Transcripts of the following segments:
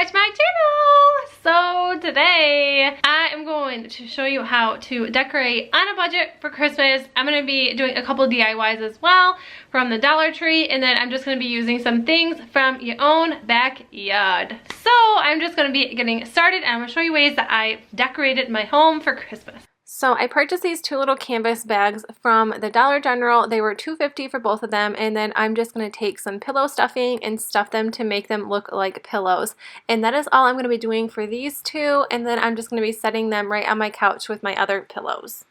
back to my channel. So today I am going to show you how to decorate on a budget for Christmas. I'm going to be doing a couple DIYs as well from the Dollar Tree, and then I'm just going to be using some things from your own backyard. So I'm just going to be getting started, and I'm going to show you ways that I decorated my home for Christmas. So I purchased these two little canvas bags from the Dollar General. They were $2.50 for both of them, and then I'm just going to take some pillow stuffing and stuff them to make them look like pillows. And that is all I'm going to be doing for these two, and then I'm just going to be setting them right on my couch with my other pillows.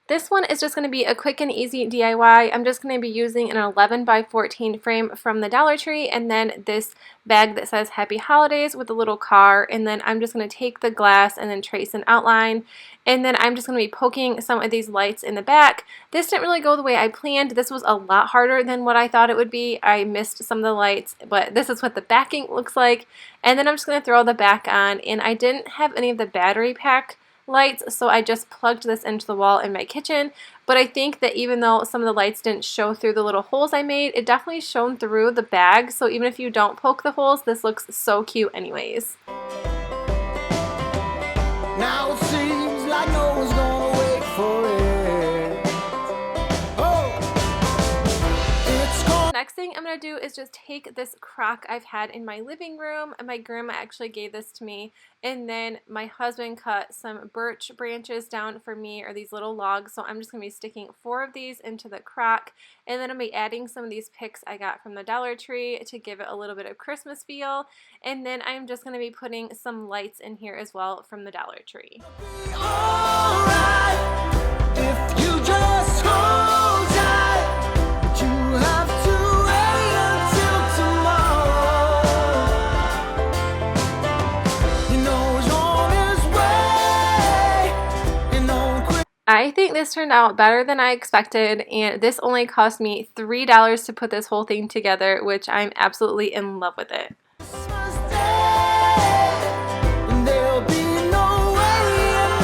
This one is just going to be a quick and easy DIY. I'm just going to be using an 11 by 14 frame from the Dollar Tree, and then this bag that says Happy Holidays with a little car, and then I'm just going to take the glass and then trace an outline, and then I'm just going to be poking some of these lights in the back. This didn't really go the way I planned. This was a lot harder than what I thought it would be. I missed some of the lights, but this is what the backing looks like, and then I'm just going to throw the back on, and I didn't have any of the battery pack lights, so I just plugged this into the wall in my kitchen. But I think that even though some of the lights didn't show through the little holes I made, it definitely shone through the bag, so even if you don't poke the holes, this looks so cute anyways. Now it seems like no one's gonna wait for it. Next thing I'm going to do is just take this crock I've had in my living room, and my grandma actually gave this to me, and then my husband cut some birch branches down for me, or these little logs, so I'm just going to be sticking 4 of these into the crock, and then I'll be adding some of these picks I got from the Dollar Tree to give it a little bit of Christmas feel, and then I'm just going to be putting some lights in here as well from the Dollar Tree. I think this turned out better than I expected, and this only cost me $3 to put this whole thing together, which I'm absolutely in love with it.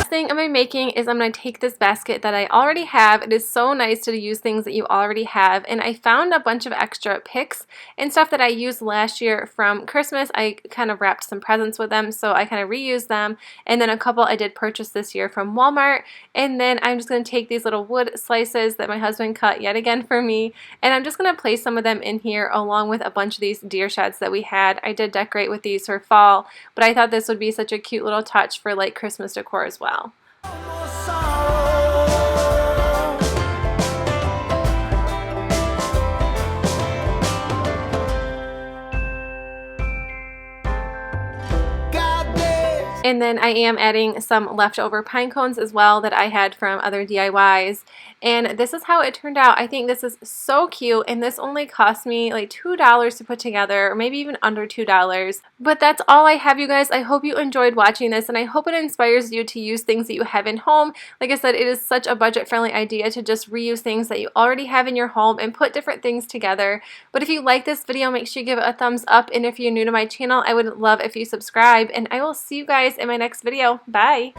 Thing I'm going to be making is I'm going to take this basket that I already have. It is so nice to use things that you already have, and I found a bunch of extra picks and stuff that I used last year from Christmas. I kind of wrapped some presents with them, so I kind of reused them, and then a couple I did purchase this year from Walmart. And then I'm just going to take these little wood slices that my husband cut yet again for me, and I'm just going to place some of them in here along with a bunch of these deer sheds that we had. I did decorate with these for fall, but I thought this would be such a cute little touch for like Christmas decor as well. And then I am adding some leftover pine cones as well that I had from other DIYs. And this is how it turned out. I think this is so cute, and this only cost me like $2 to put together, or maybe even under $2. But that's all I have, you guys. I hope you enjoyed watching this, and I hope it inspires you to use things that you have in home. Like I said, it is such a budget-friendly idea to just reuse things that you already have in your home and put different things together. But if you like this video, make sure you give it a thumbs up, and if you're new to my channel, I would love if you subscribe, and I will see you guys in my next video. Bye!